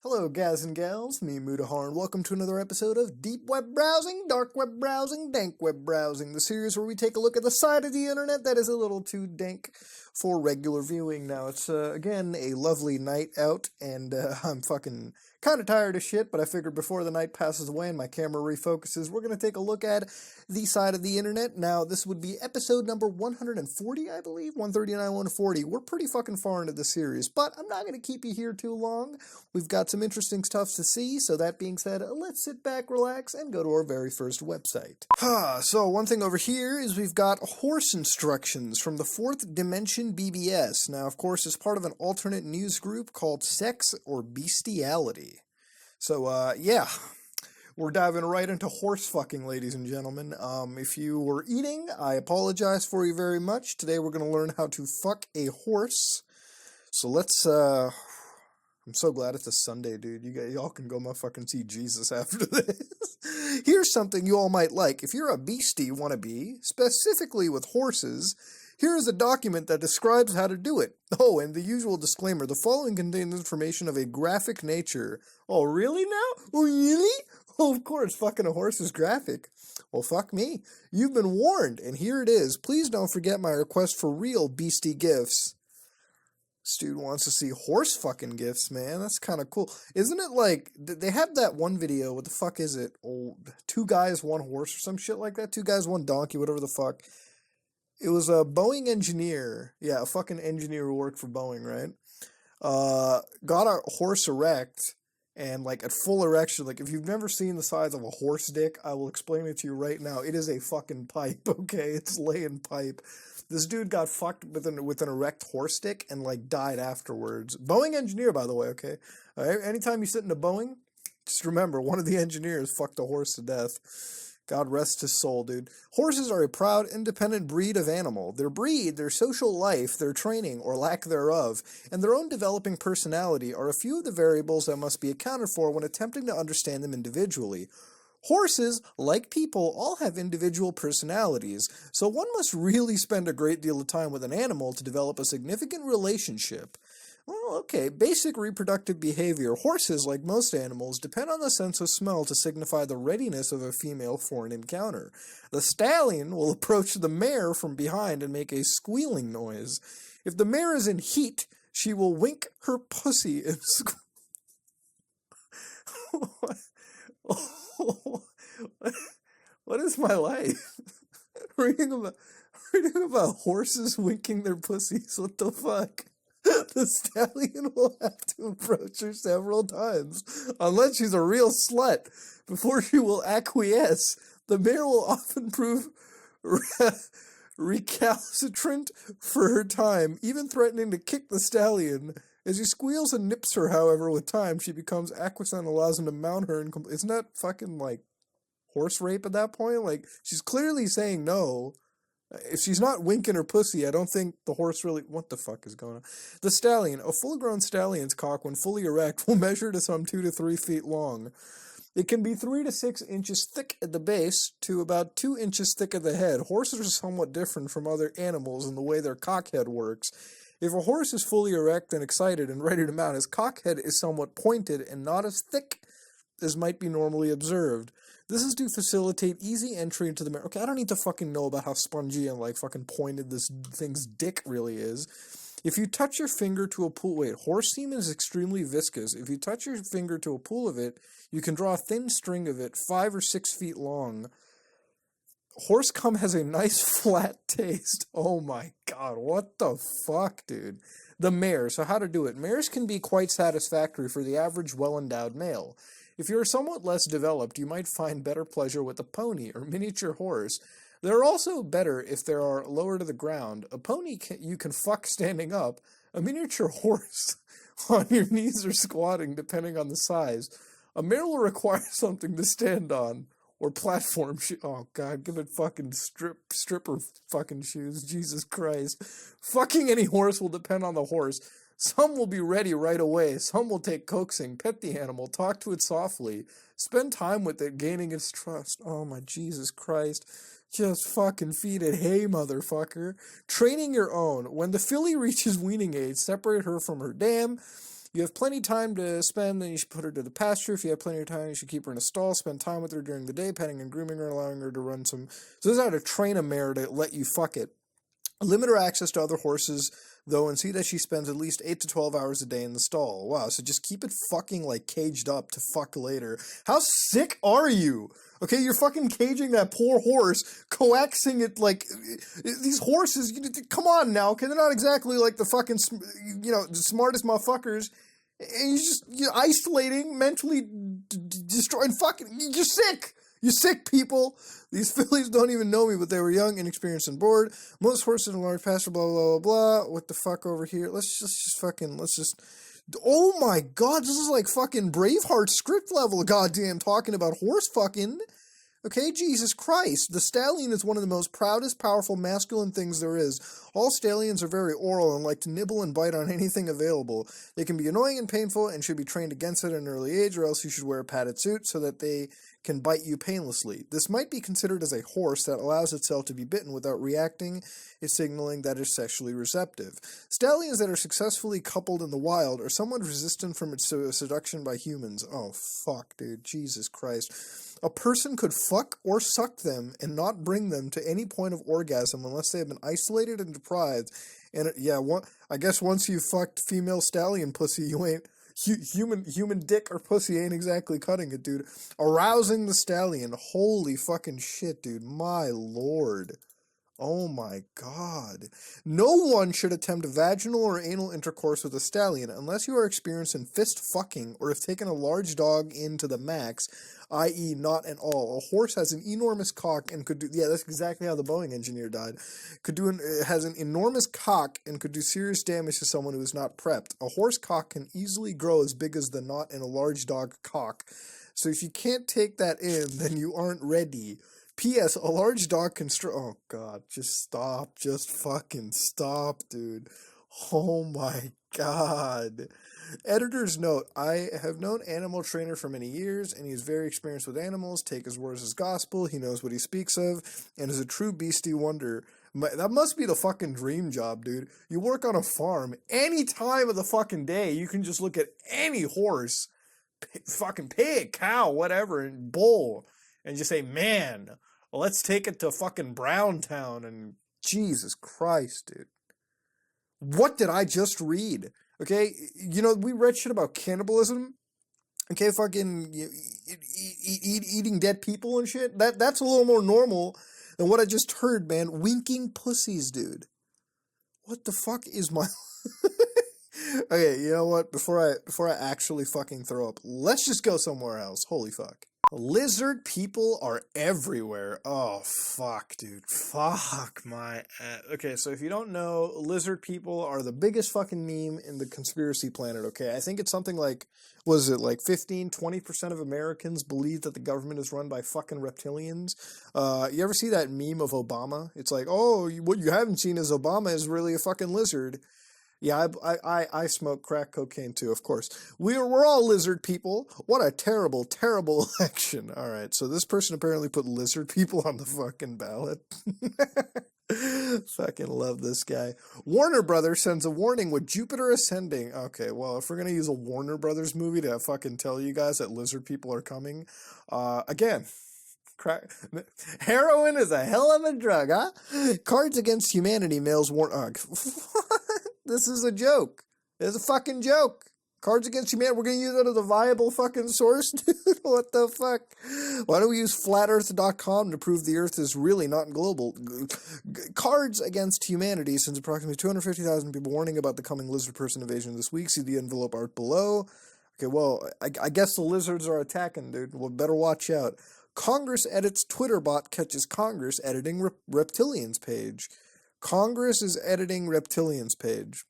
Hello, guys and gals, me Mudahar, and welcome to another episode of Deep Web Browsing, Dark Web Browsing, Dank Web Browsing, the series where we take a look at the side of the internet that is a little too dank for regular viewing. Now, it's, again, a lovely night out, and I'm fucking kind of tired of shit, but I figured before the night passes away and my camera refocuses, we're going to take a look at the side of the internet. Now, this would be episode number 140, I believe, 139, 140. We're pretty fucking far into the series, but I'm not going to keep you here too long. We've got some interesting stuff to see, so that being said, let's sit back, relax, and go to our very first website. So one thing over here is we've got horse instructions from the Fourth Dimension BBS. Now, of course, it's part of an alternate news group called Sex or Bestiality. So, yeah, we're diving right into horse fucking, ladies and gentlemen. If you were eating, I apologize for you very much. Today we're going to learn how to fuck a horse. So let's, I'm so glad it's a Sunday, dude. Y'all can go motherfucking see Jesus after this. Here's something you all might like. If you're a beastie wannabe, specifically with horses, here is a document that describes how to do it. Oh, and the usual disclaimer, the following contains information of a graphic nature. Oh, really now? Oh, really? Oh, of course, fucking a horse is graphic. Well, fuck me. You've been warned, and here it is. Please don't forget my request for real beastie gifts. This dude wants to see horse fucking gifts, man. That's kind of cool. Isn't it like, they have that one video, what the fuck is it? Oh, 2 guys, 1 horse or some shit like that? 2 guys, 1 donkey, whatever the fuck. It was a Boeing engineer. Yeah, a fucking engineer who worked for Boeing, right? Got a horse erect, and like at full erection, like if you've never seen the size of a horse dick, I will explain it to you right now. It is a fucking pipe, okay? It's laying pipe. This dude got fucked with an erect horse dick and like died afterwards. Boeing engineer, by the way, okay? All right? Anytime you sit in a Boeing, just remember, one of the engineers fucked a horse to death. God rest his soul, dude. Horses are a proud, independent breed of animal. Their breed, their social life, their training, or lack thereof, and their own developing personality are a few of the variables that must be accounted for when attempting to understand them individually. Horses, like people, all have individual personalities, so one must really spend a great deal of time with an animal to develop a significant relationship. Well, okay, basic reproductive behavior. Horses, like most animals, depend on the sense of smell to signify the readiness of a female for an encounter. The stallion will approach the mare from behind and make a squealing noise. If the mare is in heat, she will wink her pussy and What is my life? reading about horses winking their pussies. What the fuck? The stallion will have to approach her several times, unless she's a real slut, before she will acquiesce. The mare will often prove recalcitrant for her time, even threatening to kick the stallion. As he squeals and nips her, however, with time, she becomes acquiescent and allows him to mount her. Isn't that fucking, like, horse rape at that point? Like, she's clearly saying no. If she's not winking her pussy, I don't think the horse really... What the fuck is going on? The stallion. A full-grown stallion's cock, when fully erect, will measure to some 2 to 3 feet long. It can be 3 to 6 inches thick at the base to about 2 inches thick at the head. Horses are somewhat different from other animals in the way their cockhead works. If a horse is fully erect and excited and ready to mount, his cockhead is somewhat pointed and not as thick as might be normally observed. This is to facilitate easy entry into the mare. Okay, I don't need to fucking know about how spongy and, like, fucking pointed this thing's dick really is. If you touch your finger to a pool... Wait, horse semen is extremely viscous. If you touch your finger to a pool of it, you can draw a thin string of it 5 or 6 feet long. Horse cum has a nice flat taste. Oh my god, what the fuck, dude? The mare. So how to do it. Mares can be quite satisfactory for the average well-endowed male. If you're somewhat less developed, you might find better pleasure with a pony or miniature horse. They're also better if they are lower to the ground. A pony you can fuck standing up. A miniature horse on your knees or squatting, depending on the size. A mare will require something to stand on. Or platform shoes. Oh god, give it fucking stripper fucking shoes. Jesus Christ. Fucking any horse will depend on the horse. Some will be ready right away. Some will take coaxing. Pet the animal. Talk to it softly. Spend time with it, gaining its trust. Oh my Jesus Christ. Just fucking feed it. Hey, motherfucker. Training your own. When the filly reaches weaning age, separate her from her dam. you have plenty of time to spend, then you should put her to the pasture. If you have plenty of time, you should keep her in a stall, spend time with her during the day, petting and grooming her, allowing her to run some... So this is how to train a mare to let you fuck it. Limit her access to other horses, though, and see that she spends at least 8 to 12 hours a day in the stall. Wow, so just keep it fucking, like, caged up to fuck later. How sick are you? Okay, you're fucking caging that poor horse, coaxing it, like, these horses, come on now, okay, they're not exactly, like, the fucking, the smartest motherfuckers, and you're isolating, mentally destroying, fucking, you're sick! You're sick, people! These fillies don't even know me, but they were young, inexperienced, and bored. Most horses in a large pasture, blah, blah, blah, blah. What the fuck over here? Let's just... Oh my god, this is like fucking Braveheart script level, goddamn, talking about horse fucking. Okay, Jesus Christ. The stallion is one of the most proudest, powerful, masculine things there is. All stallions are very oral and like to nibble and bite on anything available. They can be annoying and painful and should be trained against it at an early age, or else you should wear a padded suit so that they can bite you painlessly. This might be considered as a horse that allows itself to be bitten without reacting, is signaling that it's sexually receptive. Stallions that are successfully coupled in the wild are somewhat resistant from its seduction by humans. Oh, fuck, dude. Jesus Christ. A person could fuck or suck them and not bring them to any point of orgasm unless they have been isolated and deprived. And I guess once you fucked female stallion pussy, you ain't... Human dick or pussy ain't exactly cutting it, dude. Arousing the stallion. Holy fucking shit, dude. My lord. Oh my god. No one should attempt vaginal or anal intercourse with a stallion unless you are experienced in fist fucking or have taken a large dog into the max, i.e. not at all. A horse has an enormous cock and could do... Yeah, that's exactly how the Boeing engineer died. Has an enormous cock and could do serious damage to someone who is not prepped. A horse cock can easily grow as big as the knot in a large dog cock. So if you can't take that in, then you aren't ready. P.S. A large dog can oh god, just stop. Just fucking stop, dude. Oh my god. Editor's note, I have known Animal Trainer for many years, and he is very experienced with animals, take his words as gospel, he knows what he speaks of, and is a true beastie wonder. That must be the fucking dream job, dude. You work on a farm, any time of the fucking day, you can just look at any horse, fucking pig, cow, whatever, and bull, and just say, man, let's take it to fucking Browntown, and Jesus Christ, dude. What did I just read? Okay, we read shit about cannibalism. Okay, fucking eating dead people and shit. That's a little more normal than what I just heard, man. Winking pussies, dude. What the fuck is my... Okay, you know what? Before I actually fucking throw up, let's just go somewhere else. Holy fuck. Lizard people are everywhere. Oh, fuck, dude. Fuck my... Okay, so if you don't know, lizard people are the biggest fucking meme in the conspiracy planet, okay? I think it's something like, was it like 15-20% of Americans believe that the government is run by fucking reptilians? You ever see that meme of Obama? It's like, oh, what you haven't seen is Obama is really a fucking lizard. Yeah, I smoke crack cocaine too, of course. We're all lizard people. What a terrible, terrible election. All right, so this person apparently put lizard people on the fucking ballot. Fucking love this guy. Warner Brothers sends a warning with Jupiter ascending. Okay, well, if we're going to use a Warner Brothers movie to fucking tell you guys that lizard people are coming, again... Heroin is a hell of a drug, huh? Cards Against Humanity mails warn... This is a joke. It's a fucking joke. Cards Against Humanity, we're going to use that as a viable fucking source, dude? What the fuck? Why don't we use flatearth.com to prove the Earth is really not global? Cards Against Humanity sends approximately 250,000 people warning about the coming lizard person invasion this week. See the envelope art below. Okay, well, I guess the lizards are attacking, dude. Well, better watch out. Congress edits Twitter bot catches Congress editing reptilians page. Congress is editing reptilians page.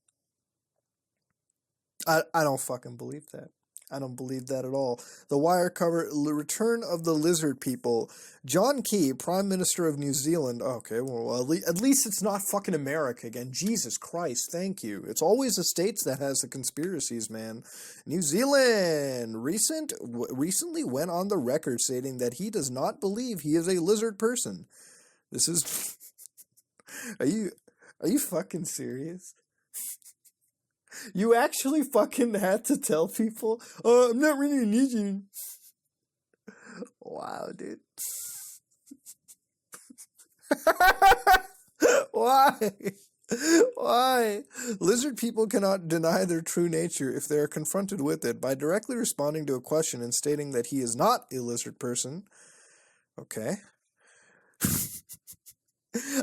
I don't fucking believe that. I don't believe that at all. The Wire cover, Return of the Lizard People. John Key, Prime Minister of New Zealand. Okay, well, at least it's not fucking America again. Jesus Christ, thank you. It's always the States that has the conspiracies, man. New Zealand recently went on the record stating that he does not believe he is a lizard person. This is... Are you fucking serious? You actually fucking had to tell people, oh, I'm not really a lizard. Wow, dude. Why? Why? Lizard people cannot deny their true nature if they are confronted with it by directly responding to a question and stating that he is not a lizard person. Okay.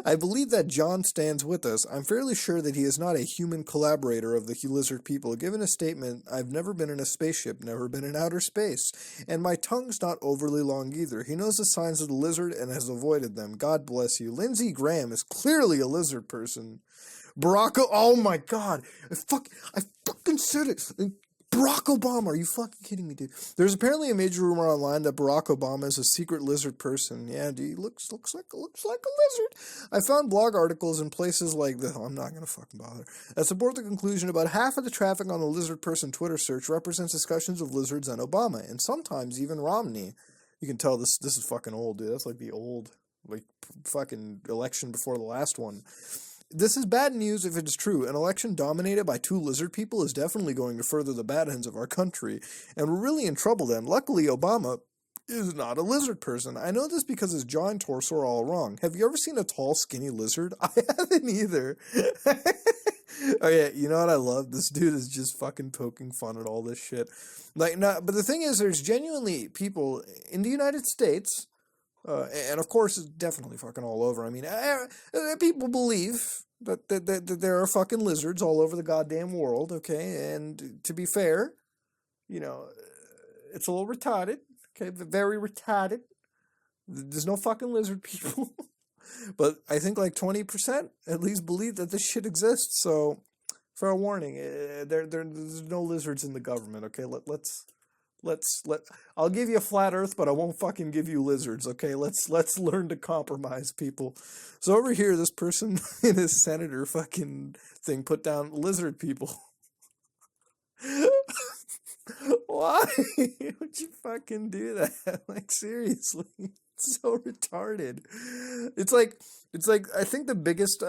I believe that John stands with us. I'm fairly sure that he is not a human collaborator of the lizard people. Given a statement, I've never been in a spaceship, never been in outer space, and my tongue's not overly long either. He knows the signs of the lizard and has avoided them. God bless you. Lindsey Graham is clearly a lizard person. Oh my god. I fucking said it. Barack Obama, are you fucking kidding me, dude? There's apparently a major rumor online that Barack Obama is a secret lizard person. Yeah, dude, looks like a lizard. I found blog articles in places like this. I'm not gonna fucking bother. That support the conclusion about half of the traffic on the lizard person Twitter search represents discussions of lizards and Obama, and sometimes even Romney. You can tell this is fucking old, dude. That's like the old, like, fucking election before the last one. This is bad news if it is true. An election dominated by two lizard people is definitely going to further the bad ends of our country, and we're really in trouble then. Luckily, Obama is not a lizard person. I know this because his jaw and torso are all wrong. Have you ever seen a tall, skinny lizard? I haven't either. Oh yeah, you know what I love? This dude is just fucking poking fun at all this shit. Like, no, but the thing is, there's genuinely people in the United States. And of course, it's definitely fucking all over. I mean, people believe that there are fucking lizards all over the goddamn world, okay? And to be fair, you know, it's a little retarded, okay? Very retarded. There's no fucking lizard people. But I think like 20% at least believe that this shit exists. So, fair warning, there's no lizards in the government, okay? I'll give you a flat earth, but I won't fucking give you lizards, okay? Let's learn to compromise, people. So over here, this person in his senator fucking thing put down lizard people. Why would you fucking do that? Like, seriously. It's so retarded. It's like I think the biggest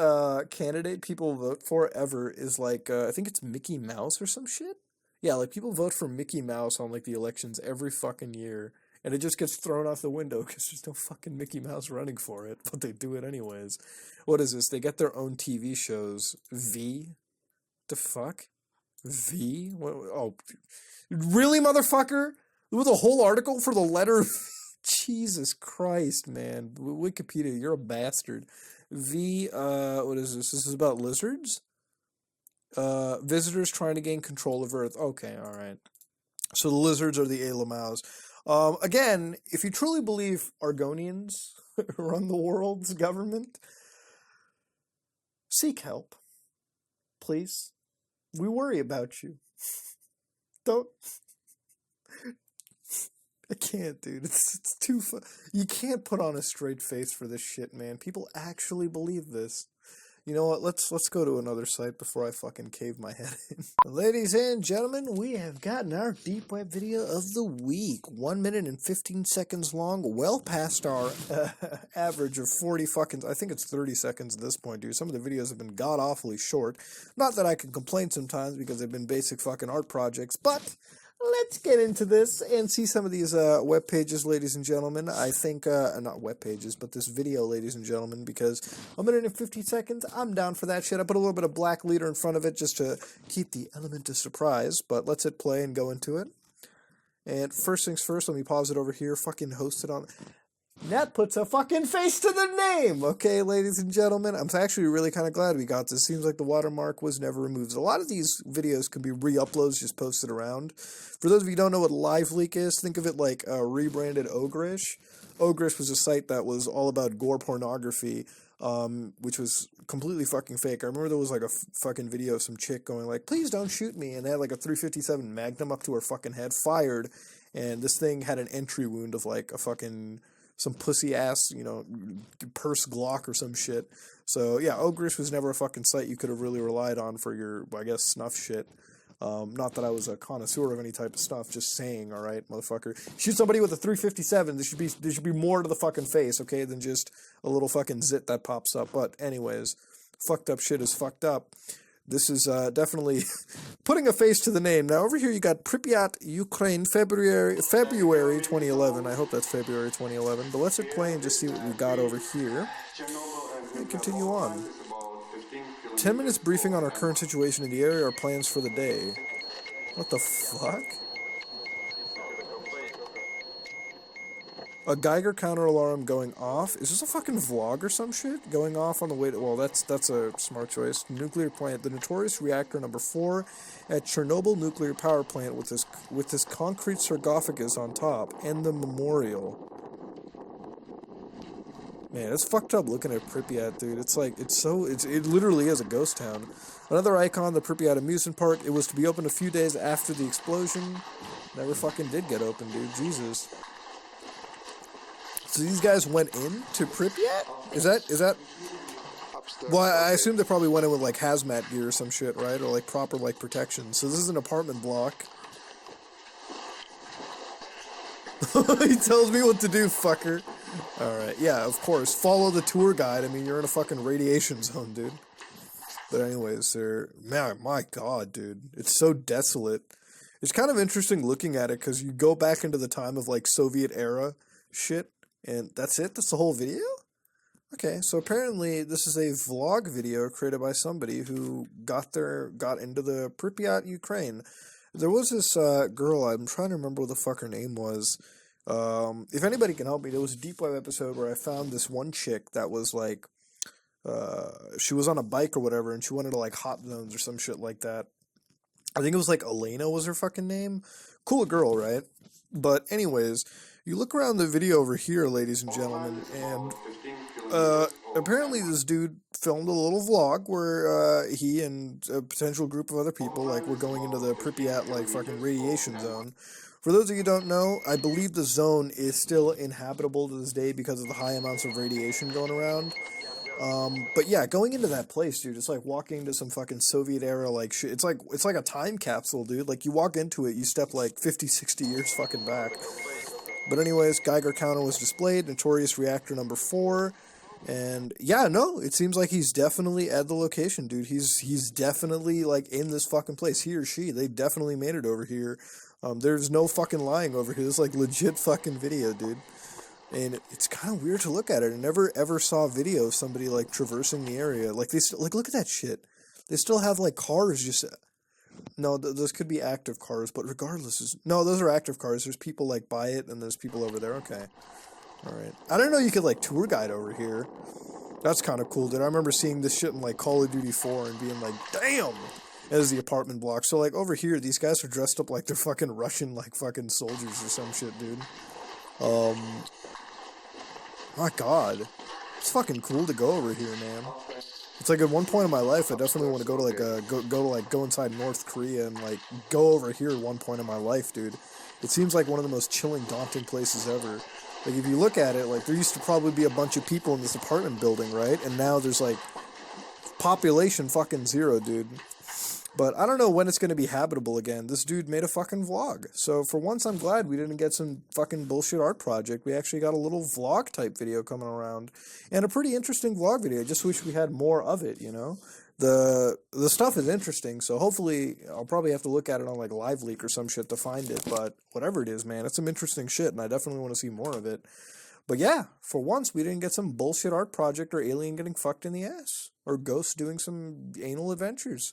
candidate people vote for ever is like I think it's Mickey Mouse or some shit. Yeah, like, people vote for Mickey Mouse on, like, the elections every fucking year, and it just gets thrown off the window because there's no fucking Mickey Mouse running for it, but they do it anyways. What is this? They get their own TV shows. V? The fuck? V? What, oh, really, motherfucker? There was a whole article for the letter Jesus Christ, man. Wikipedia, you're a bastard. V, what is this? This is about lizards? Visitors trying to gain control of Earth. Okay, alright. So the lizards are the Elamaus. Again, if you truly believe Argonians run the world's government, seek help. Please. We worry about you. Don't... I can't, dude. It's too fun. You can't put on a straight face for this shit, man. People actually believe this. You know what, let's go to another site before I fucking cave my head in. Ladies and gentlemen, we have gotten our deep web video of the week. 1 minute and 15 seconds long, well past our average of 40 fucking... I think it's 30 seconds at this point, dude. Some of the videos have been god-awfully short. Not that I can complain sometimes because they've been basic fucking art projects, but... let's get into this and see some of these web pages, ladies and gentlemen. I think, not web pages, but this video, ladies and gentlemen, because 1 minute and 50 seconds, I'm down for that shit. I put a little bit of black leader in front of it just to keep the element of surprise, but let's hit play and go into it. And first things first, let me pause it over here, fucking host it on... That puts a fucking face to the name! Okay, ladies and gentlemen, I'm actually really kind of glad we got this. Seems like the watermark was never removed. A lot of these videos can be re-uploads, just posted around. For those of you who don't know what Live Leak is, think of it like rebranded Ogrish. Ogrish was a site that was all about gore pornography, which was completely fucking fake. I remember there was like a fucking video of some chick going like, please don't shoot me, and they had like a .357 Magnum up to her fucking head, fired, and this thing had an entry wound of like a fucking... some pussy-ass, you know, purse Glock or some shit. So, yeah, Ogrish was never a fucking site you could have really relied on for your, I guess, snuff shit. Not that I was a connoisseur of any type of stuff, just saying, alright, motherfucker. Shoot somebody with a .357, there should be more to the fucking face, okay, than just a little fucking zit that pops up. But, anyways, fucked up shit is fucked up. This is definitely putting a face to the name. Now over here you got Pripyat, Ukraine, February 2011. I hope that's February 2011. But let's hit play and just see what we got over here. And continue on. 10 minutes briefing on our current situation in the area, our plans for the day. What the fuck? A Geiger counter alarm going off. Is this a fucking vlog or some shit? Going off on the way to... Well, that's a smart choice. Nuclear plant. The notorious reactor number 4 at Chernobyl nuclear power plant with this concrete sarcophagus on top. And the memorial. Man, it's fucked up looking at Pripyat, dude. It's like, it literally is a ghost town. Another icon, the Pripyat amusement park. It was to be opened a few days after the explosion. Never fucking did get open, dude. Jesus. So these guys went into Pripyat? Is that... Well, I assume they probably went in with, like, hazmat gear or some shit, right? Or, like, proper, like, protection. So this is an apartment block. He tells me what to do, fucker. Alright, yeah, of course. Follow the tour guide. I mean, you're in a fucking radiation zone, dude. But anyways, man, my god, dude. It's so desolate. It's kind of interesting looking at it, because you go back into the time of, like, Soviet-era shit. And that's it? That's the whole video? Okay, so apparently this is a vlog video created by somebody who got into the Pripyat, Ukraine. There was this girl, I'm trying to remember what the fuck her name was. If anybody can help me, there was a Deep Web episode where I found this one chick that was like, she was on a bike or whatever, and she wanted to like hot zones or some shit like that. I think it was like Elena was her fucking name. Cool girl, right? But anyways... You look around the video over here, ladies and gentlemen, and apparently this dude filmed a little vlog where he and a potential group of other people, like, were going into the Pripyat, like, fucking radiation zone. For those of you who don't know, I believe the zone is still inhabitable to this day because of the high amounts of radiation going around. But yeah, going into that place, dude, it's like walking into some fucking Soviet-era, like, shit. It's like a time capsule, dude. Like, you walk into it, you step, like, 50, 60 years fucking back. But anyways, Geiger counter was displayed, notorious reactor number 4, and yeah, no, it seems like he's definitely at the location, dude. He's definitely, like, in this fucking place. He or she, they definitely made it over here. There's no fucking lying over here. It's like legit fucking video, dude. And it's kind of weird to look at it. I never ever saw a video of somebody, like, traversing the area. Like, look at that shit. They still have, like, cars just... No, those could be active cars, but regardless, no, those are active cars. There's people, like, by it, and there's people over there. Okay. Alright. I didn't know you could, like, tour guide over here. That's kind of cool, dude. I remember seeing this shit in, like, Call of Duty 4 and being like, damn! As the apartment block. So, like, over here, these guys are dressed up like they're fucking Russian, like, fucking soldiers or some shit, dude. My god. It's fucking cool to go over here, man. It's like at one point in my life, I definitely want to go to like go inside North Korea and like go over here at one point in my life, dude. It seems like one of the most chilling, daunting places ever. Like if you look at it, like there used to probably be a bunch of people in this apartment building, right? And now there's like population fucking zero, dude. But I don't know when it's going to be habitable again. This dude made a fucking vlog. So for once, I'm glad we didn't get some fucking bullshit art project. We actually got a little vlog type video coming around. And a pretty interesting vlog video. I just wish we had more of it, you know? The stuff is interesting, so hopefully I'll probably have to look at it on like LiveLeak or some shit to find it. But whatever it is, man, it's some interesting shit, and I definitely want to see more of it. But yeah, for once, we didn't get some bullshit art project or alien getting fucked in the ass. Or ghosts doing some anal adventures.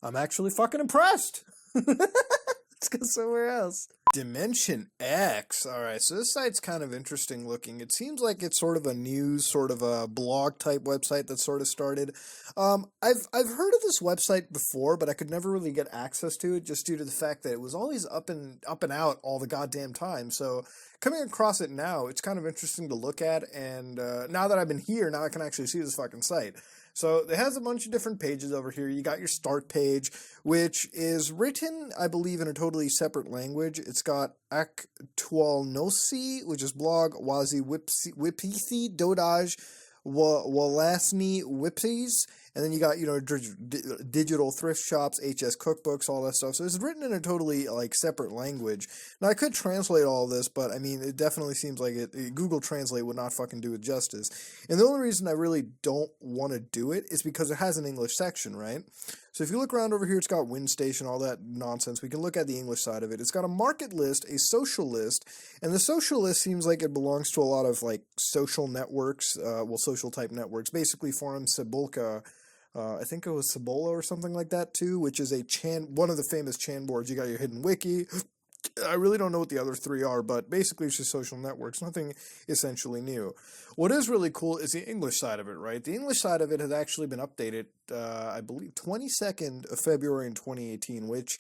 I'm actually fucking impressed. Let's go somewhere else. Dimension X. Alright, so this site's kind of interesting looking. It seems like it's sort of a news, sort of a blog type website that sort of started. I've heard of this website before, but I could never really get access to it just due to the fact that it was always up and out all the goddamn time. So coming across it now, it's kind of interesting to look at, and now that I've been here, now I can actually see this fucking site. So it has a bunch of different pages over here. You got your start page, which is written, I believe, in a totally separate language. It's got Aktualnosi, which is blog, Wazi Wipisi, Dodaj, Walasni Wipsies, And then you got, digital thrift shops, HS cookbooks, all that stuff. So it's written in a totally, separate language. Now, I could translate all this, but, I mean, it definitely seems like Google Translate would not fucking do it justice. And the only reason I really don't want to do it is because it has an English section, right? So if you look around over here, it's got Wind Station, all that nonsense. We can look at the English side of it. It's got a market list, a social list, and the social list seems like it belongs to a lot of, social networks, social type networks. Basically, Forum Cebulka, I think it was Cibola or something like that too, which is one of the famous Chan boards. You got your hidden wiki. I really don't know what the other three are, but basically it's just social networks, nothing essentially new. What is really cool is the English side of it, right? The English side of it has actually been updated, I believe, 22nd of February in 2018, which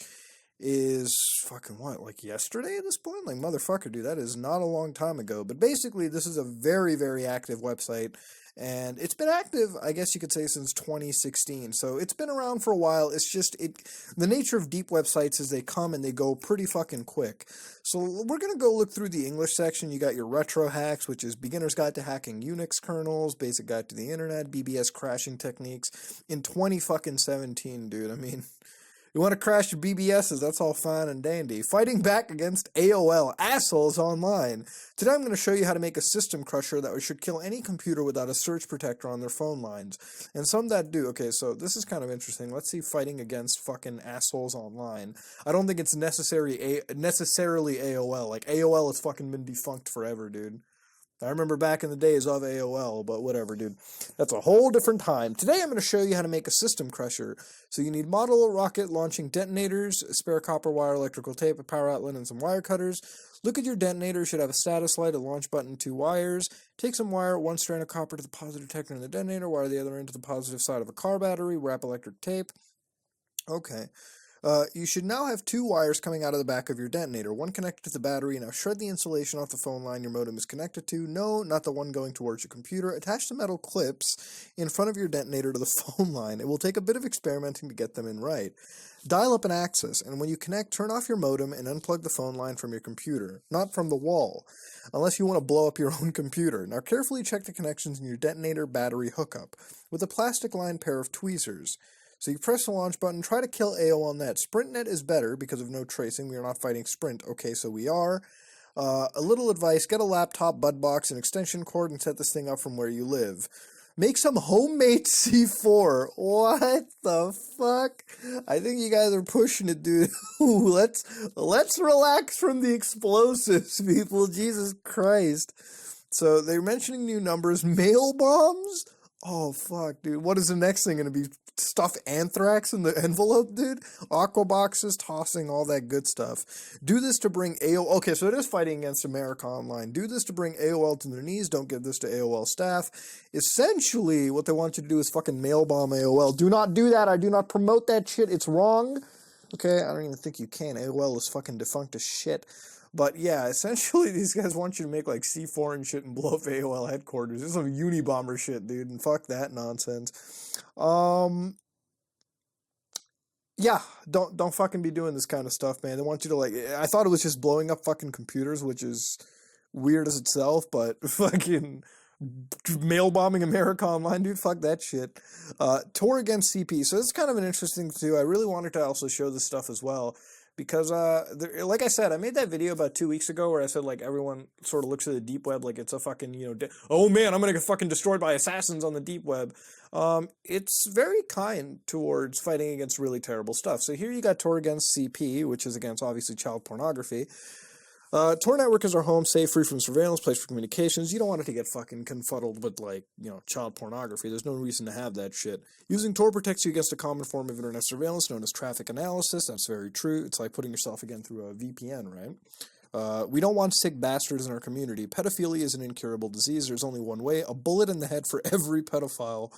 is fucking what, yesterday at this point? Motherfucker, dude, that is not a long time ago. But basically, this is a very, very active website. And it's been active, I guess you could say, since 2016. So it's been around for a while. It's just, the nature of deep websites is they come and they go pretty fucking quick. So we're going to go look through the English section. You got your retro hacks, which is Beginner's Guide to Hacking Unix Kernels, Basic Guide to the Internet, BBS Crashing Techniques in 2017, dude. I mean, you want to crash your BBSs, that's all fine and dandy. Fighting back against AOL, assholes online. Today I'm going to show you how to make a system crusher that should kill any computer without a surge protector on their phone lines. And some that do. Okay, so this is kind of interesting. Let's see fighting against fucking assholes online. I don't think it's necessarily AOL. AOL has fucking been defunct forever, dude. I remember back in the days of AOL, but whatever, dude. That's a whole different time. Today I'm going to show you how to make a system crusher. So you need model rocket launching detonators, a spare copper wire, electrical tape, a power outlet, and some wire cutters. Look at your detonator. It should have a status light, a launch button, 2 wires. Take some wire, 1 strand of copper to the positive detector in the detonator, wire the other end to the positive side of a car battery, wrap electric tape. Okay. You should now have 2 wires coming out of the back of your detonator, one connected to the battery. Now shred the insulation off the phone line your modem is connected to. No, not the one going towards your computer. Attach the metal clips in front of your detonator to the phone line. It will take a bit of experimenting to get them in right. Dial up an access, and when you connect, turn off your modem and unplug the phone line from your computer, not from the wall, unless you want to blow up your own computer. Now carefully check the connections in your detonator battery hookup with a plastic-lined pair of tweezers. So you press the launch button, try to kill AOLNet. SprintNet is better because of no tracing. We are not fighting Sprint. Okay, so we are. A little advice, get a laptop, bud box, an extension cord, and set this thing up from where you live. Make some homemade C4. What the fuck? I think you guys are pushing it, dude. Let's relax from the explosives, people. Jesus Christ. So they're mentioning new numbers. Mail bombs? Oh, fuck, dude. What is the next thing going to be? Stuff anthrax in the envelope, dude? Aqua boxes, tossing, all that good stuff. Do this to bring AOL... Okay, so it is fighting against America Online. Do this to bring AOL to their knees. Don't give this to AOL staff. Essentially, what they want you to do is fucking mail bomb AOL. Do not do that. I do not promote that shit. It's wrong. Okay, I don't even think you can. AOL is fucking defunct as shit. But yeah, essentially these guys want you to make C4 and shit and blow up AOL headquarters. This is some Unibomber shit, dude, and fuck that nonsense. Yeah, don't fucking be doing this kind of stuff, man. They want you to I thought it was just blowing up fucking computers, which is weird as itself, but fucking mail bombing America Online, dude, fuck that shit. Tor against CP. So it's kind of an interesting too. I really wanted to also show this stuff as well. Because, like I said, I made that video about 2 weeks ago where I said, everyone sort of looks at the deep web like it's a fucking, oh man, I'm going to get fucking destroyed by assassins on the deep web. It's very kind towards fighting against really terrible stuff. So here you got Tor against CP, which is against, obviously, child pornography. Tor network is our home, safe, free from surveillance, place for communications. You don't want it to get fucking confuddled with, child pornography. There's no reason to have that shit. Using Tor protects you against a common form of internet surveillance known as traffic analysis. That's very true. It's like putting yourself, again, through a VPN, right? We don't want sick bastards in our community. Pedophilia is an incurable disease. There's only one way. A bullet in the head for every pedophile.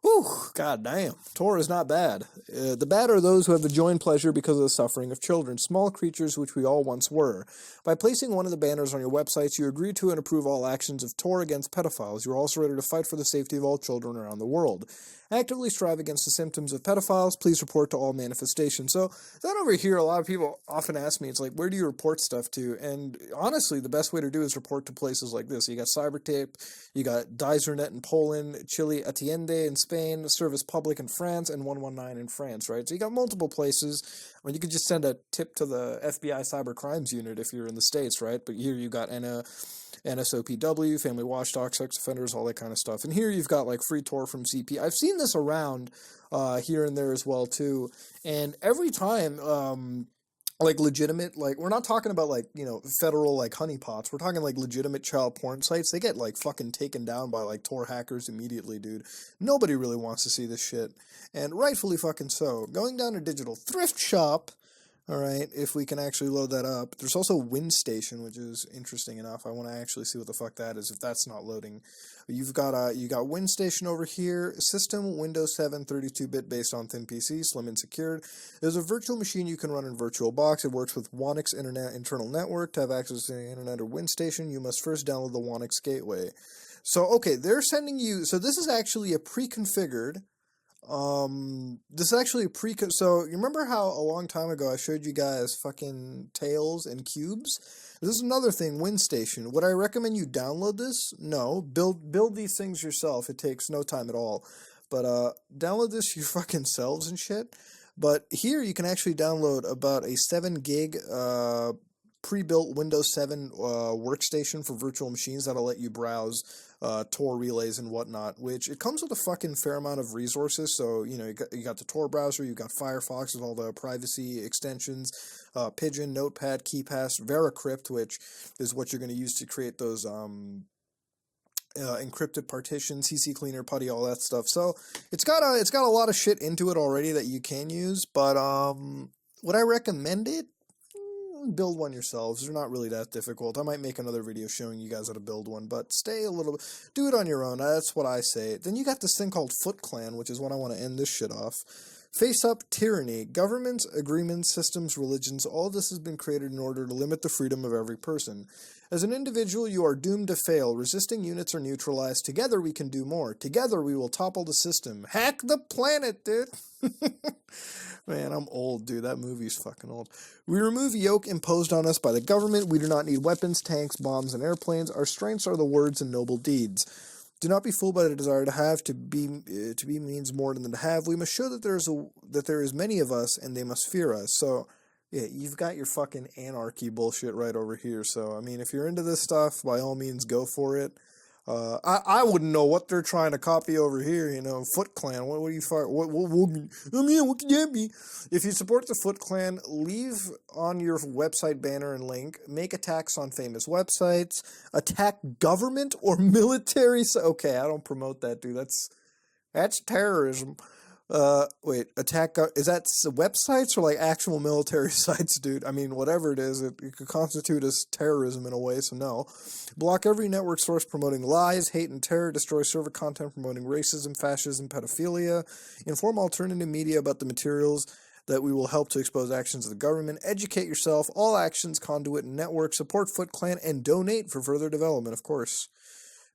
Whew, god damn. Tor is not bad. The bad are those who have enjoyed pleasure because of the suffering of children, small creatures which we all once were. By placing one of the banners on your websites, you agree to and approve all actions of Tor against pedophiles. You are also ready to fight for the safety of all children around the world. Actively strive against the symptoms of pedophiles. Please report to all manifestations. So, that over here, a lot of people often ask me, it's where do you report stuff to? And honestly, the best way to do is report to places like this. You got CyberTape, you got Dizernet in Poland, Chile Atiende in Spain, Spain, Service Public in France, and 119 in France, right? So you got multiple places. I mean, you could just send a tip to the FBI Cyber Crimes Unit if you're in the States, right? But here you got NSOPW, Family Watchdog, sex offenders, all that kind of stuff. And here you've got like free Tor from CP. I've seen this around here and there as well too. And every time, like legitimate, like we're not talking about like, you know, federal like honeypots. We're talking like legitimate child porn sites. They get like fucking taken down by like Tor hackers immediately, dude. Nobody really wants to see this shit. And rightfully fucking so. Going down to Digital Thrift Shop. All right, if we can actually load that up. There's also WinStation, which is interesting enough. I want to actually see what the fuck that is if that's not loading. You got WinStation over here. System, Windows 7, 32-bit based on thin PC, slim and secured. There's a virtual machine you can run in VirtualBox. It works with Wonix Internet Internal Network. To have access to the internet or WinStation, you must first download the Wonix Gateway. So, okay, they're sending you... So this is actually a pre-configured... This is actually a so you remember how a long time ago I showed you guys fucking tails and cubes? This is another thing, WinStation. Would I recommend you download this? No. Build these things yourself. It takes no time at all. But download this your fucking selves and shit. But here you can actually download about a 7 gig pre-built Windows 7 workstation for virtual machines that'll let you browse Tor relays and whatnot, which it comes with a fucking fair amount of resources. So, you know, you got the Tor browser, you got Firefox with all the privacy extensions, Pigeon, Notepad, KeyPass, VeraCrypt, which is what you're going to use to create those encrypted partitions, CC Cleaner, Putty, all that stuff. So it's got a lot of shit into it already that you can use, but would I recommend it? Build one yourselves. They're not really that difficult. I might make another video showing you guys how to build one, but do it on your own. That's what I say. Then you got this thing called FootClan, which is what I want to end this shit off. Face up tyranny. Governments, agreements, systems, religions, all this has been created in order to limit the freedom of every person. As an individual, you are doomed to fail. Resisting units are neutralized. Together we can do more. Together we will topple the system. Hack the planet, dude. Man, I'm old, dude. That movie's fucking old. We remove yoke imposed on us by the government. We do not need weapons, tanks, bombs, and airplanes. Our strengths are the words and noble deeds. Do not be fooled by the desire to have. To be means more than to have. We must show that there is many of us, and they must fear us. So, yeah, you've got your fucking anarchy bullshit right over here. So, I mean, if you're into this stuff, by all means, go for it. I wouldn't know what they're trying to copy over here, you know, FootClan. What do you find? What can that be? If you support the FootClan, leave on your website banner and link. Make attacks on famous websites. Attack government or military. Okay, I don't promote that, dude. That's terrorism. Wait, is that websites or like actual military sites, dude? I mean, whatever it is, it could constitute as terrorism in a way, so no. Block every network source promoting lies, hate, and terror. Destroy server content promoting racism, fascism, pedophilia. Inform alternative media about the materials that we will help to expose actions of the government. Educate yourself. All actions, conduit, and network. Support FootClan and donate for further development, of course.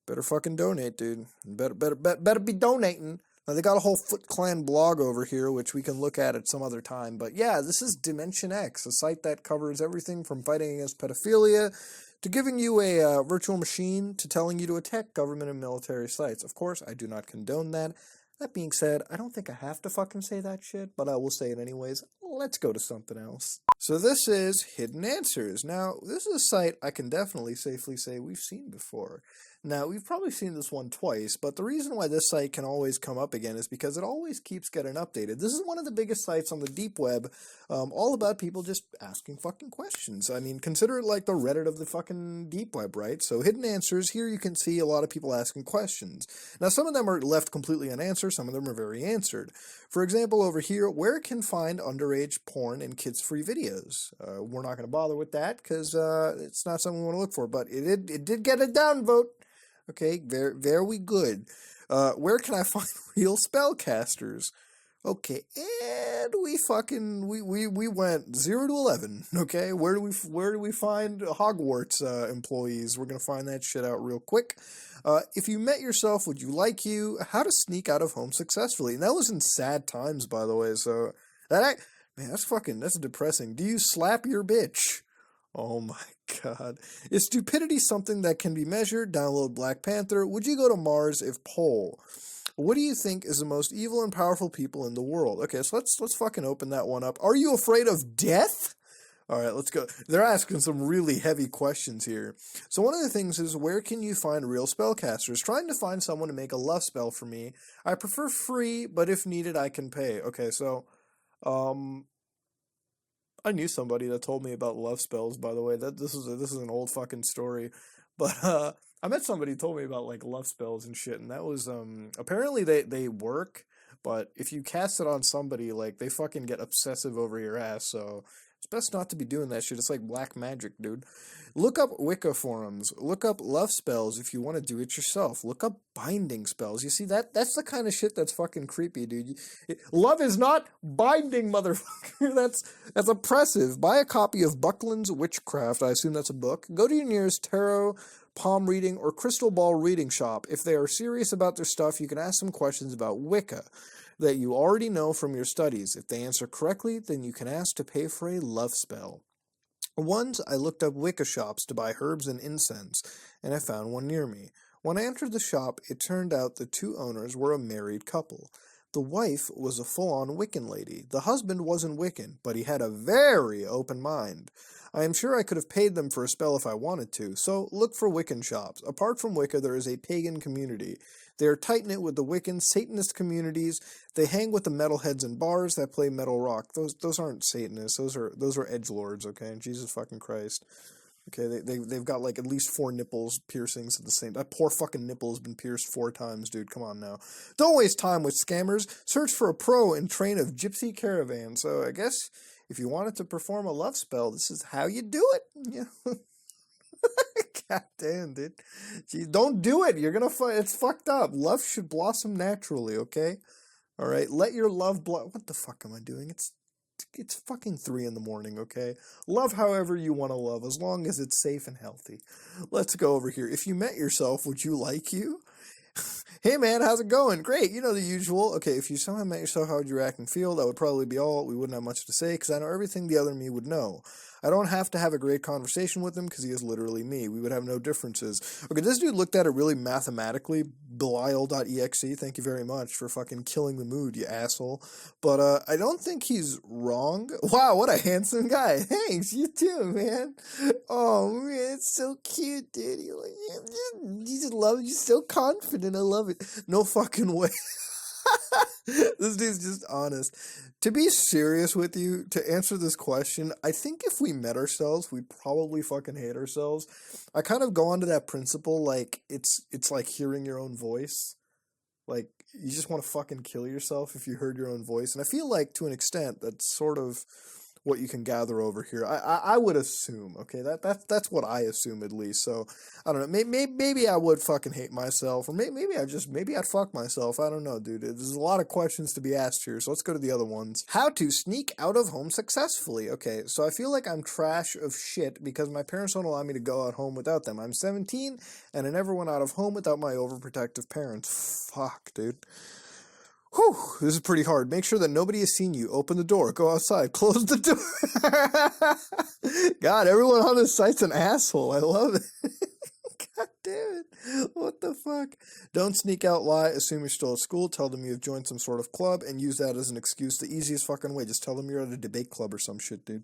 Better fucking donate, dude. Better be donating. Now, they got a whole FootClan blog over here, which we can look at some other time. But yeah, this is Dimension X, a site that covers everything from fighting against pedophilia to giving you a virtual machine to telling you to attack government and military sites. Of course, I do not condone that. That being said, I don't think I have to fucking say that shit, but I will say it anyways. Let's go to something else. So this is Hidden Answers. Now, this is a site I can definitely safely say we've seen before. Now, we've probably seen this one twice, but the reason why this site can always come up again is because it always keeps getting updated. This is one of the biggest sites on the deep web, all about people just asking fucking questions. I mean, consider it like the Reddit of the fucking deep web, right? So Hidden Answers, here you can see a lot of people asking questions. Now, some of them are left completely unanswered, some of them are very answered. For example, over here, where can find underage porn and kids-free videos? We're not going to bother with that because it's not something we want to look for, but it did get a downvote. Okay, very good. Where can I find real spellcasters? Okay, and we went 0 to 11. Okay, where do we find Hogwarts employees? We're gonna find that shit out real quick. If you met yourself, would you like you? How to sneak out of home successfully? And that was in sad times, by the way. So that's depressing. Do you slap your bitch? Oh my god. Is stupidity something that can be measured? Download Black Panther. Would you go to Mars if poll? What do you think is the most evil and powerful people in the world? Okay, so let's fucking open that one up. Are you afraid of death? All right, let's go. They're asking some really heavy questions here. So one of the things is, where can you find real spellcasters? Trying to find someone to make a love spell for me. I prefer free, but if needed, I can pay. Okay, so, I knew somebody that told me about love spells, by the way. This is an old fucking story. But I met somebody who told me about like love spells and shit, and that was apparently they work, but if you cast it on somebody, like they fucking get obsessive over your ass, so it's best not to be doing that shit. It's like black magic, dude. Look up Wicca forums. Look up love spells if you want to do it yourself. Look up binding spells. You see, that's the kind of shit that's fucking creepy, dude. Love is not binding, motherfucker. That's oppressive. Buy a copy of Buckland's Witchcraft. I assume that's a book. Go to your nearest tarot, palm reading, or crystal ball reading shop. If they are serious about their stuff, you can ask them questions about Wicca that you already know from your studies. If they answer correctly, then you can ask to pay for a love spell. Once I looked up Wicca shops to buy herbs and incense, and I found one near me. When I entered the shop, it turned out the two owners were a married couple. The wife was a full-on Wiccan lady. The husband wasn't Wiccan, but he had a very open mind. I am sure I could have paid them for a spell if I wanted to, so look for Wiccan shops. Apart from Wicca, there is a pagan community. They are tight-knit with the Wiccan Satanist communities. They hang with the metalheads in bars that play metal rock. Those aren't Satanists. Those are edgelords, okay? Jesus fucking Christ. Okay, they've got like at least 4 nipples piercings at the same. That poor fucking nipple has been pierced 4 times, dude. Come on now. Don't waste time with scammers. Search for a pro and train of gypsy caravan. So I guess if you wanted to perform a love spell, this is how you do it. Yeah. God damn, dude. Gee, don't do it. You're gonna it's fucked up. Love should blossom naturally, okay? Alright, let your love what the fuck am I doing? It's fucking 3 in the morning, okay? Love however you want to love, as long as it's safe and healthy. Let's go over here. If you met yourself, would you like you? Hey man, how's it going? Great, you know the usual. Okay, if you somehow met yourself, how would you react and feel? That would probably be all. We wouldn't have much to say, because I know everything the other me would know. I don't have to have a great conversation with him, because he is literally me. We would have no differences. Okay, this dude looked at it really mathematically. Belial.exe, thank you very much for fucking killing the mood, you asshole. But, I don't think he's wrong. Wow, what a handsome guy. Thanks, you too, man. Oh, man, it's so cute, dude. You just love it. You're so confident. I love it. No fucking way. This dude's just honest. To be serious with you, to answer this question, I think if we met ourselves, we'd probably fucking hate ourselves. I kind of go onto that principle, like, it's like hearing your own voice. Like, you just want to fucking kill yourself if you heard your own voice. And I feel like, to an extent, that's sort of what you can gather over here. I would assume, okay? That's what I assume, at least. So, I don't know. Maybe I would fucking hate myself. Or maybe I'd fuck myself. I don't know, dude. There's a lot of questions to be asked here. So let's go to the other ones. How to sneak out of home successfully. Okay, so I feel like I'm trash of shit because my parents don't allow me to go out home without them. I'm 17, and I never went out of home without my overprotective parents. Fuck, dude. Whew, this is pretty hard. Make sure that nobody has seen you. Open the door. Go outside. Close the door. God, everyone on this site's an asshole. I love it. God damn it. What the fuck? Don't sneak out, lie, assume you're still at school, tell them you have joined some sort of club, and use that as an excuse the easiest fucking way. Just tell them you're at a debate club or some shit, dude.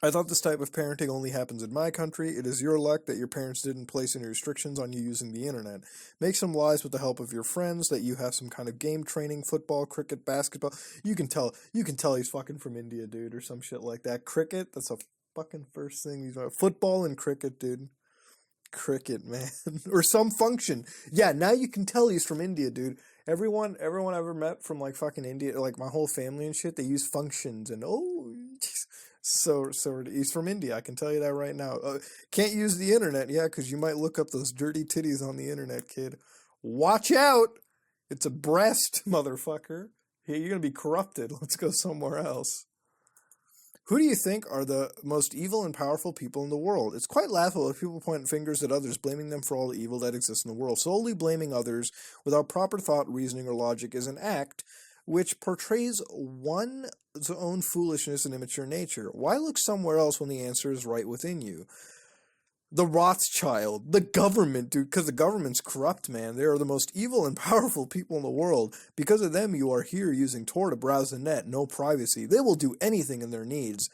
I thought this type of parenting only happens in my country. It is your luck that your parents didn't place any restrictions on you using the internet. Make some lies with the help of your friends that you have some kind of game training, football, cricket, basketball. You can tell he's fucking from India, dude, or some shit like that. Cricket, that's a fucking first thing. Football and cricket, dude. Cricket, man. Or some function. Yeah, now you can tell he's from India, dude. Everyone I ever met from like fucking India, like my whole family and shit, they use functions and so he's from India. I can tell you that right now. Can't use the internet, yeah, because you might look up those dirty titties on the internet, kid. Watch out! It's a breast, motherfucker. Hey, you're gonna be corrupted. Let's go somewhere else. Who do you think are the most evil and powerful people in the world? It's quite laughable if people point fingers at others, blaming them for all the evil that exists in the world. Solely blaming others without proper thought, reasoning, or logic is an act which portrays one's own foolishness and immature nature. Why look somewhere else when the answer is right within you? the Rothschild, the government, dude, because the government's corrupt, man. They are the most evil and powerful people in the world. Because of them, you are here using Tor to browse the net, no privacy. They will do anything in their needs.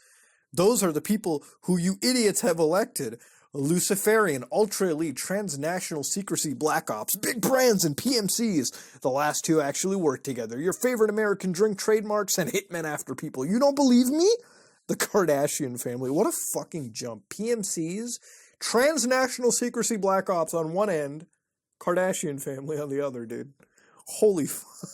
Those are the people who you idiots have elected. Luciferian, ultra-elite, transnational secrecy black ops, big brands and PMCs. The last two actually work together. Your favorite American drink trademarks and hitmen after people. You don't believe me? The Kardashian family. What a fucking jump. PMCs, transnational secrecy black ops on one end, Kardashian family on the other, dude. Holy fuck.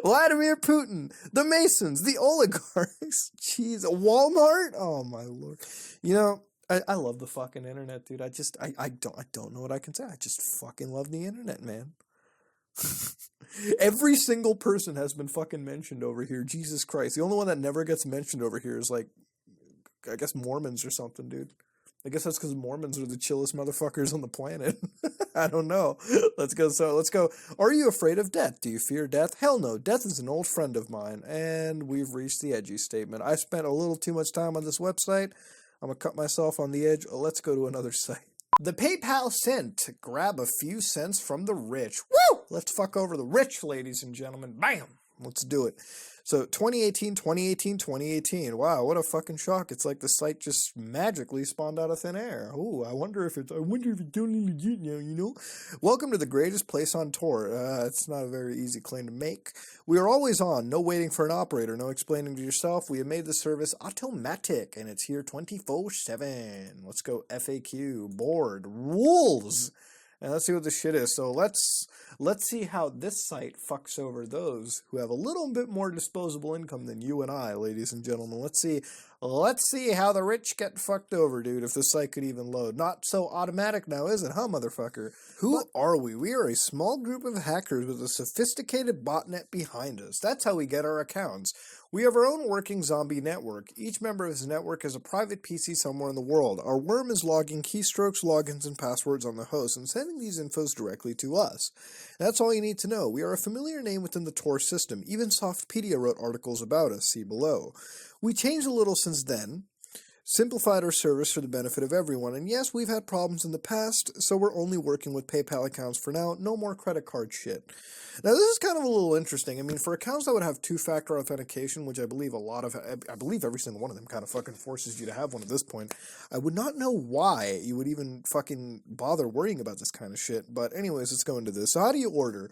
Vladimir Putin, the Masons, the oligarchs. Jeez, Walmart? Oh my lord. You know, I love the fucking internet, dude. I don't know what I can say. I just fucking love the internet, man. Every single person has been fucking mentioned over here. Jesus Christ. The only one that never gets mentioned over here is like, I guess Mormons or something, dude. I guess that's because Mormons are the chillest motherfuckers on the planet. I don't know. Let's go. Are you afraid of death? Do you fear death? Hell no. Death is an old friend of mine. And we've reached the edgy statement. I spent a little too much time on this website. I'm going to cut myself on the edge. Let's go to another site. The PayPal cent. Grab a few cents from the rich. Woo! Let's fuck over the rich, ladies and gentlemen. Bam! Let's do it. So 2018. Wow, what a fucking shock. It's like the site just magically spawned out of thin air. Ooh, I wonder if it's totally legit now, you know? Welcome to the greatest place on Tor. It's not a very easy claim to make. We are always on, no waiting for an operator, no explaining to yourself. We have made the service automatic, and it's here 24/7. Let's go FAQ, board, rules. And let's see what this shit is. So let's see how this site fucks over those who have a little bit more disposable income than you and I, ladies and gentlemen. Let's see how the rich get fucked over, dude, if the site could even load. Not so automatic now, is it, huh, motherfucker? Who are we? We are a small group of hackers with a sophisticated botnet behind us. That's how we get our accounts. We have our own working zombie network. Each member of this network is a private PC somewhere in the world. Our worm is logging keystrokes, logins, and passwords on the host and sending these infos directly to us. That's all you need to know. We are a familiar name within the Tor system. Even Softpedia wrote articles about us. See below. We changed a little since then, simplified our service for the benefit of everyone, and yes, we've had problems in the past, so we're only working with PayPal accounts for now. No more credit card shit. Now, this is kind of a little interesting. I mean, for accounts that would have two-factor authentication, which I believe every single one of them kind of fucking forces you to have one at this point, I would not know why you would even fucking bother worrying about this kind of shit. But anyways, let's go into this. So how do you order?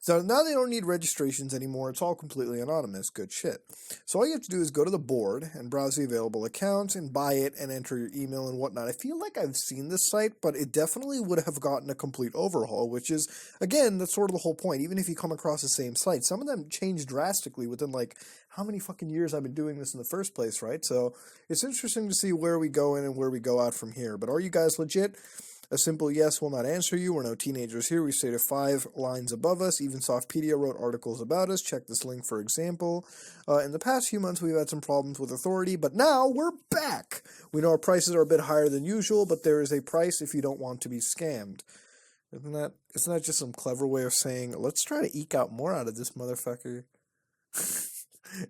So now they don't need registrations anymore. It's all completely anonymous. Good shit. So all you have to do is go to the board and browse the available accounts and buy it and enter your email and whatnot. I feel like I've seen this site, but it definitely would have gotten a complete overhaul, which is, again, that's sort of the whole point. Even if you come across the same site, some of them change drastically within, like, how many fucking years I've been doing this in the first place, right? So it's interesting to see where we go in and where we go out from here. But are you guys legit? A simple yes will not answer you. We're no teenagers here. We stayed 5 lines above us. Even Softpedia wrote articles about us. Check this link for example. In the past few months, we've had some problems with authority, but now we're back. We know our prices are a bit higher than usual, but there is a price if you don't want to be scammed. Isn't that just some clever way of saying, let's try to eke out more out of this motherfucker?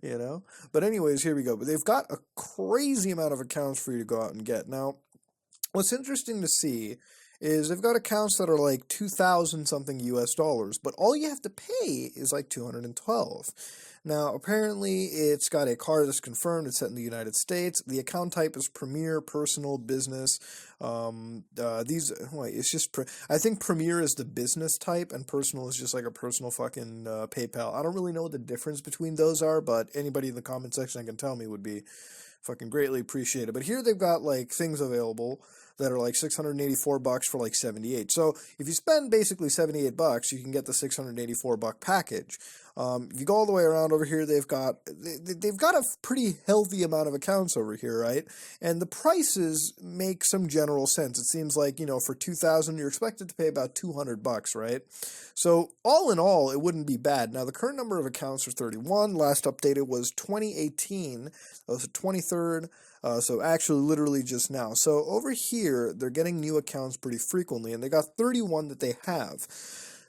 You know? But anyways, here we go. But they've got a crazy amount of accounts for you to go out and get. Now, what's interesting to see is they've got accounts that are like 2,000 something US dollars, but all you have to pay is like 212. Now, apparently, it's got a card that's confirmed. It's set in the United States. The account type is Premier, Personal, Business. I think Premier is the business type, and Personal is just like a personal fucking PayPal. I don't really know what the difference between those are, but anybody in the comment section that can tell me would be fucking greatly appreciated. But here they've got like things available that are like $684 for like 78. So if you spend basically $78, you can get the $684 package. If you go all the way around over here, they've got a pretty healthy amount of accounts over here, right? And the prices make some general sense. It seems like, you know, for 2,000, you're expected to pay about $200, right? So all in all, it wouldn't be bad. Now, the current number of accounts are 31. Last updated was 2018. That was the 23rd. So actually literally just now. So over here, they're getting new accounts pretty frequently, and they got 31 that they have.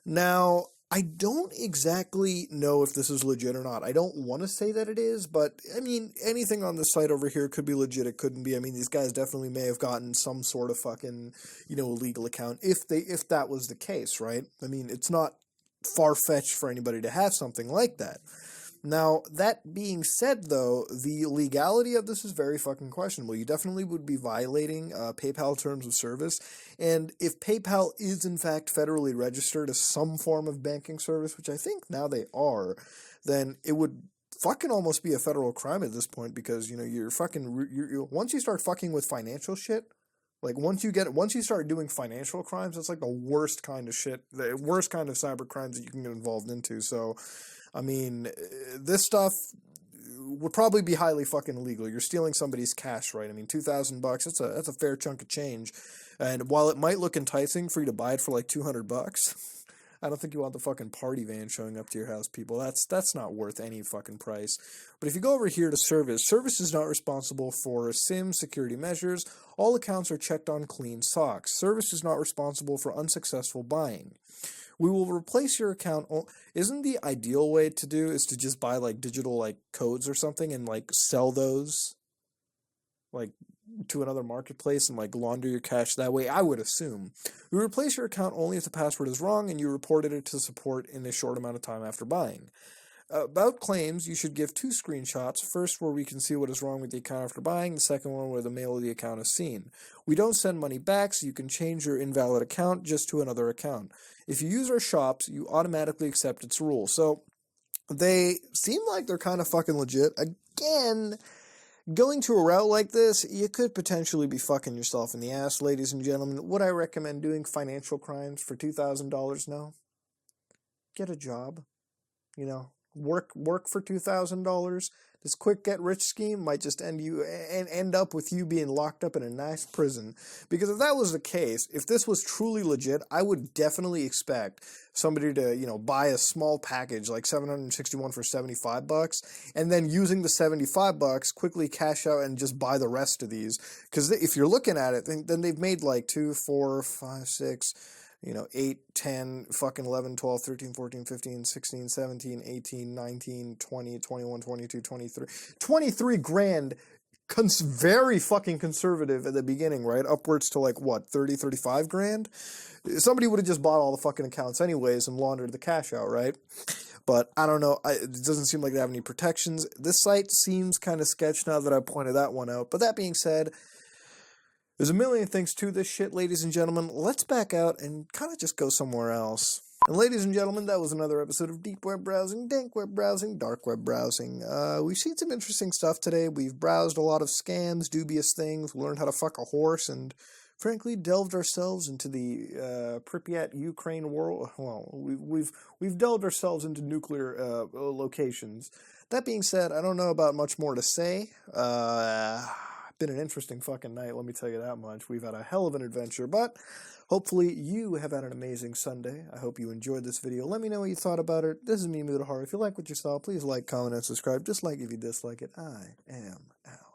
Now, I don't exactly know if this is legit or not. I don't want to say that it is, but, I mean, anything on this site over here could be legit, it couldn't be. I mean, these guys definitely may have gotten some sort of fucking, illegal account, if that was the case, right? I mean, it's not far-fetched for anybody to have something like that. Now, that being said, though, the legality of this is very fucking questionable. You definitely would be violating PayPal terms of service, and if PayPal is in fact federally registered as some form of banking service, which I think now they are, then it would fucking almost be a federal crime at this point, because, you're fucking, once you start fucking with financial shit, like, once you start doing financial crimes, it's like the worst kind of shit, the worst kind of cyber crimes that you can get involved into, so... I mean, this stuff would probably be highly fucking illegal. You're stealing somebody's cash, right? I mean, $2,000, that's a fair chunk of change. And while it might look enticing for you to buy it for like $200, I don't think you want the fucking party van showing up to your house, people. That's not worth any fucking price. But if you go over here to service is not responsible for SIM security measures. All accounts are checked on clean socks. Service is not responsible for unsuccessful buying. We will replace your account. Isn't the ideal way to do is to just buy like digital like codes or something and like sell those like to another marketplace and like launder your cash that way? I would assume. We replace your account only if the password is wrong and you reported it to support in a short amount of time after buying. About claims, you should give 2 screenshots. First, where we can see what is wrong with the account after buying. The second one, where the mail of the account is seen. We don't send money back, so you can change your invalid account just to another account. If you use our shops, you automatically accept its rules. So, they seem like they're kind of fucking legit. Again, going to a route like this, you could potentially be fucking yourself in the ass, ladies and gentlemen. Would I recommend doing financial crimes for $2,000? No. Get a job. Work for $2,000. This quick get rich scheme might just end up with you being locked up in a nice prison. Because if that was the case, if this was truly legit, I would definitely expect somebody to, buy a small package like 761 for $75, and then using the $75 quickly cash out and just buy the rest of these. Because if you're looking at it, then they've made like 2, 4, 5, 6. 8, 10, fucking 11, 12, 13, 14, 15, 16, 17, 18, 19, 20, 21, 22, 23. 23 grand, very fucking conservative at the beginning, right? Upwards to like, what, 30, 35 grand? Somebody would have just bought all the fucking accounts anyways and laundered the cash out, right? But I don't know. It doesn't seem like they have any protections. This site seems kind of sketch now that I pointed that one out. But that being said, there's a million things to this shit, ladies and gentlemen. Let's back out and kind of just go somewhere else. And ladies and gentlemen, that was another episode of Deep Web Browsing, Dank Web Browsing, Dark Web Browsing. We've seen some interesting stuff today. We've browsed a lot of scams, dubious things. We learned how to fuck a horse and, frankly, delved ourselves into the Pripyat, Ukraine war. Well, we've delved ourselves into nuclear locations. That being said, I don't know about much more to say. Been an interesting fucking night, let me tell you that much. We've had a hell of an adventure, but hopefully you have had an amazing Sunday. I hope you enjoyed this video. Let me know what you thought about it. This is me, Mudahar. If you like what you saw, please like, comment, and subscribe. Just like if you dislike it. I am out.